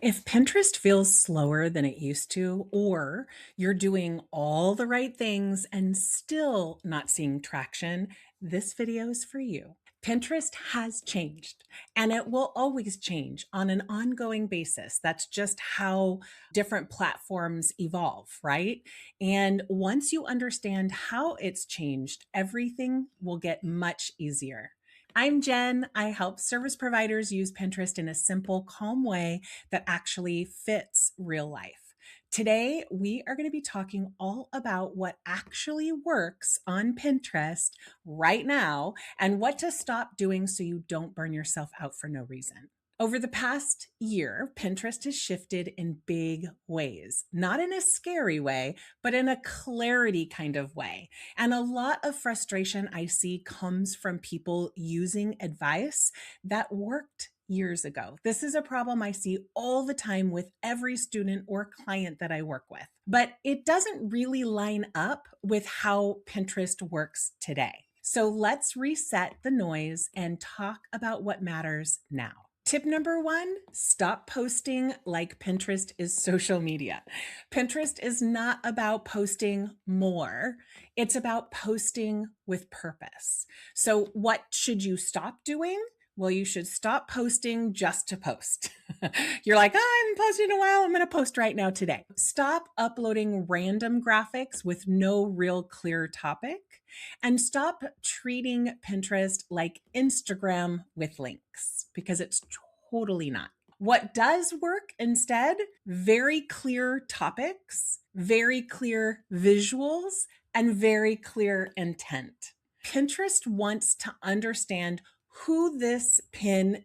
If Pinterest feels slower than it used to, or you're doing all the right things and still not seeing traction, this video is for you. Pinterest has changed and it will always change on an ongoing basis. That's just how different platforms evolve, right? And once you understand how it's changed, everything will get much easier. I'm Jen. I help service providers use Pinterest in a simple, calm way that actually fits real life. Today, we are going to be talking all about what actually works on Pinterest right now and what to stop doing so you don't burn yourself out for no reason. Over the past year, Pinterest has shifted in big ways, not in a scary way, but in a clarity kind of way. And a lot of frustration I see comes from people using advice that worked years ago. This is a problem I see all the time with every student or client that I work with, but it doesn't really line up with how Pinterest works today. So let's reset the noise and talk about what matters now. Tip number one, stop posting like Pinterest is social media. Pinterest is not about posting more. It's about posting with purpose. So what should you stop doing? Well, you should stop posting just to post. You're like, oh, I haven't posted in a while. I'm going to post right now today. Stop uploading random graphics with no real clear topic. And stop treating Pinterest like Instagram with links because it's totally not. What does work instead? Very clear topics, very clear visuals, and very clear intent. Pinterest wants to understand who this pin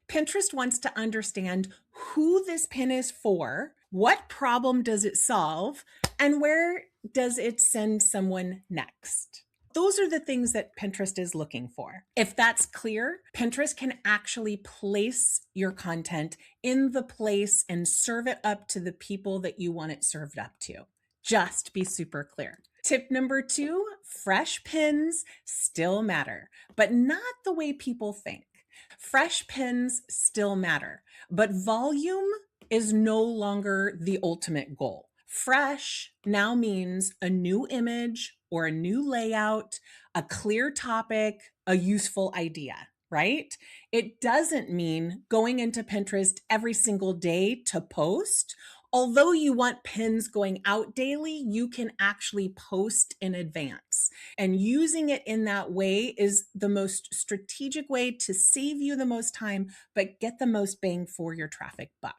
Pinterest wants to understand who this pin is for, what problem does it solve, and where does it send someone next. Those are the things that Pinterest is looking for. If that's clear, Pinterest can actually place your content in the place and serve it up to the people that you want it served up to. Just be super clear. Tip number two, fresh pins still matter, but not the way people think. Fresh pins still matter, but volume is no longer the ultimate goal. Fresh now means a new image or a new layout, a clear topic, a useful idea, right? It doesn't mean going into Pinterest every single day to post. Although you want pins going out daily, you can actually post in advance. And using it in that way is the most strategic way to save you the most time, but get the most bang for your traffic buck.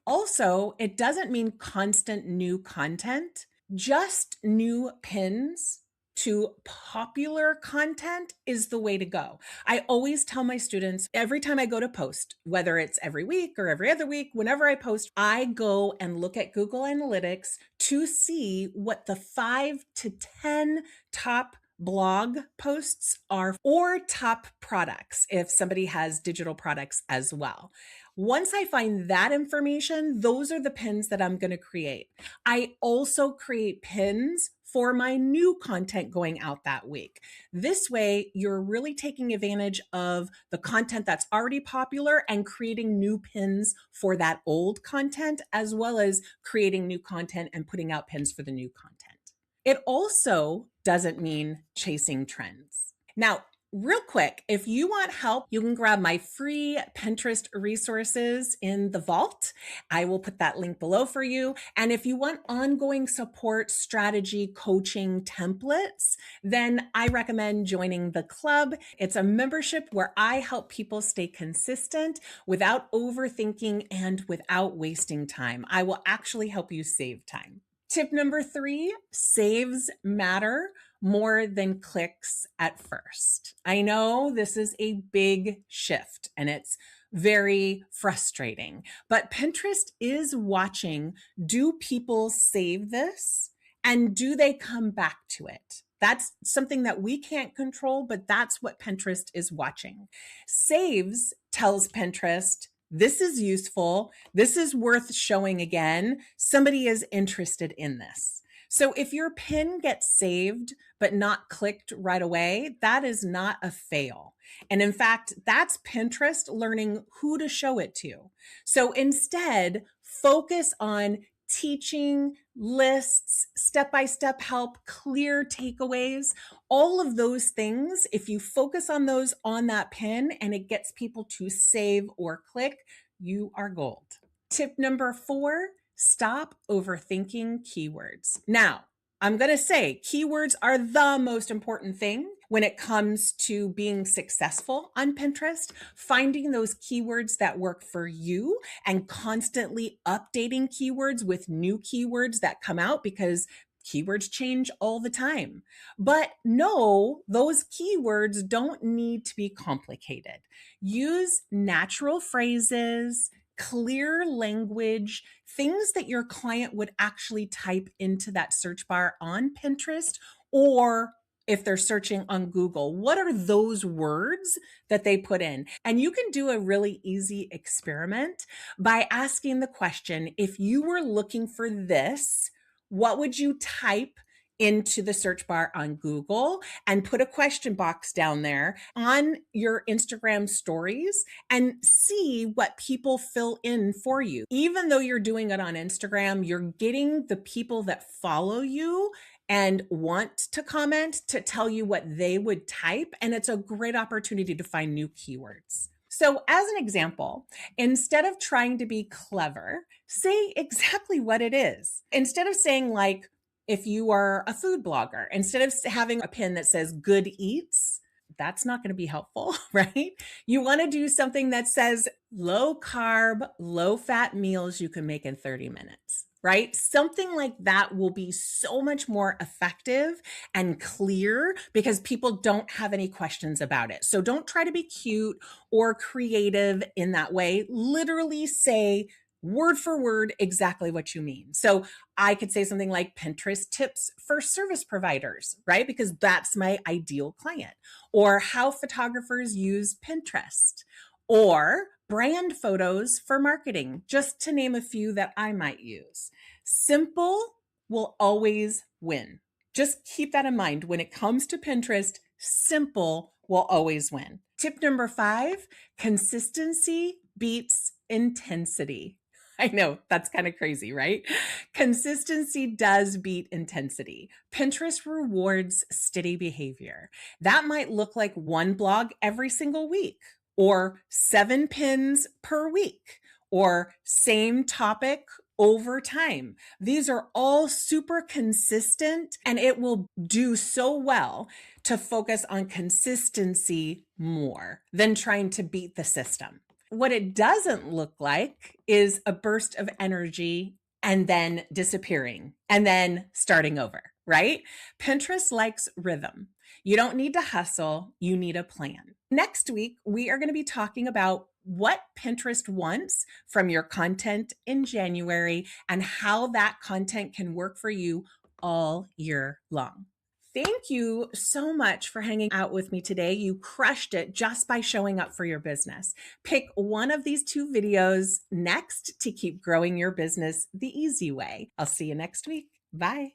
Also, it doesn't mean constant new content, just new pins to popular content is the way to go. I always tell my students every time I go to post, whether it's every week or every other week, whenever I post, I go and look at Google Analytics to see what the 5 to 10 top blog posts are or top products if somebody has digital products as well. Once I find that information, those are the pins that I'm going to create. I also create pins for my new content going out that week. This way, you're really taking advantage of the content that's already popular and creating new pins for that old content, as well as creating new content and putting out pins for the new content. It also doesn't mean chasing trends. Now, real quick, if you want help, you can grab my free Pinterest resources in the vault. I will put that link below for you. And if you want ongoing support, strategy, coaching templates, then I recommend joining the club. It's a membership where I help people stay consistent without overthinking and without wasting time. I will actually help you save time. Tip number three, saves matter more than clicks at first. I know this is a big shift and it's very frustrating, but Pinterest is watching, do people save this and do they come back to it? That's something that we can't control, but that's what Pinterest is watching. Saves tells Pinterest, this is useful. This is worth showing again. Somebody is interested in this. So if your pin gets saved but not clicked right away, that is not a fail. And in fact, that's Pinterest learning who to show it to. So instead, focus on teaching, lists, step-by-step help, clear takeaways, all of those things. If you focus on those on that pin and it gets people to save or click, you are gold. Tip number 4, stop overthinking keywords. Now, I'm going to say keywords are the most important thing when it comes to being successful on Pinterest. Finding those keywords that work for you and constantly updating keywords with new keywords that come out, because keywords change all the time. But no, those keywords don't need to be complicated. Use natural phrases, clear language, things that your client would actually type into that search bar on Pinterest, or if they're searching on Google, what are those words that they put in? And you can do a really easy experiment by asking the question, if you were looking for this, what would you type into the search bar on Google? And put a question box down there on your Instagram stories and see what people fill in for you. Even though you're doing it on Instagram, you're getting the people that follow you and want to comment to tell you what they would type. And it's a great opportunity to find new keywords. So as an example, instead of trying to be clever, say exactly what it is. Instead of saying, like, if you are a food blogger, instead of having a pin that says good eats, that's not going to be helpful, right? You want to do something that says low carb, low fat meals you can make in 30 minutes, right? Something like that will be so much more effective and clear because people don't have any questions about it. So don't try to be cute or creative in that way. Literally say word for word exactly what you mean. So I could say something like Pinterest tips for service providers, right? Because that's my ideal client. Or how photographers use Pinterest. Or brand photos for marketing, just to name a few that I might use. Simple will always win. Just keep that in mind. When it comes to Pinterest, simple will always win. Tip number 5, consistency beats intensity. I know that's kind of crazy, right? Consistency does beat intensity. Pinterest rewards steady behavior. That might look like one blog every single week, or 7 pins per week, or same topic over time. These are all super consistent, and it will do so well to focus on consistency more than trying to beat the system. What it doesn't look like is a burst of energy and then disappearing and then starting over, right? Pinterest likes rhythm. You don't need to hustle, you need a plan. Next week, we are going to be talking about what Pinterest wants from your content in January and how that content can work for you all year long. Thank you so much for hanging out with me today. You crushed it just by showing up for your business. Pick one of these 2 videos next to keep growing your business the easy way. I'll see you next week. Bye.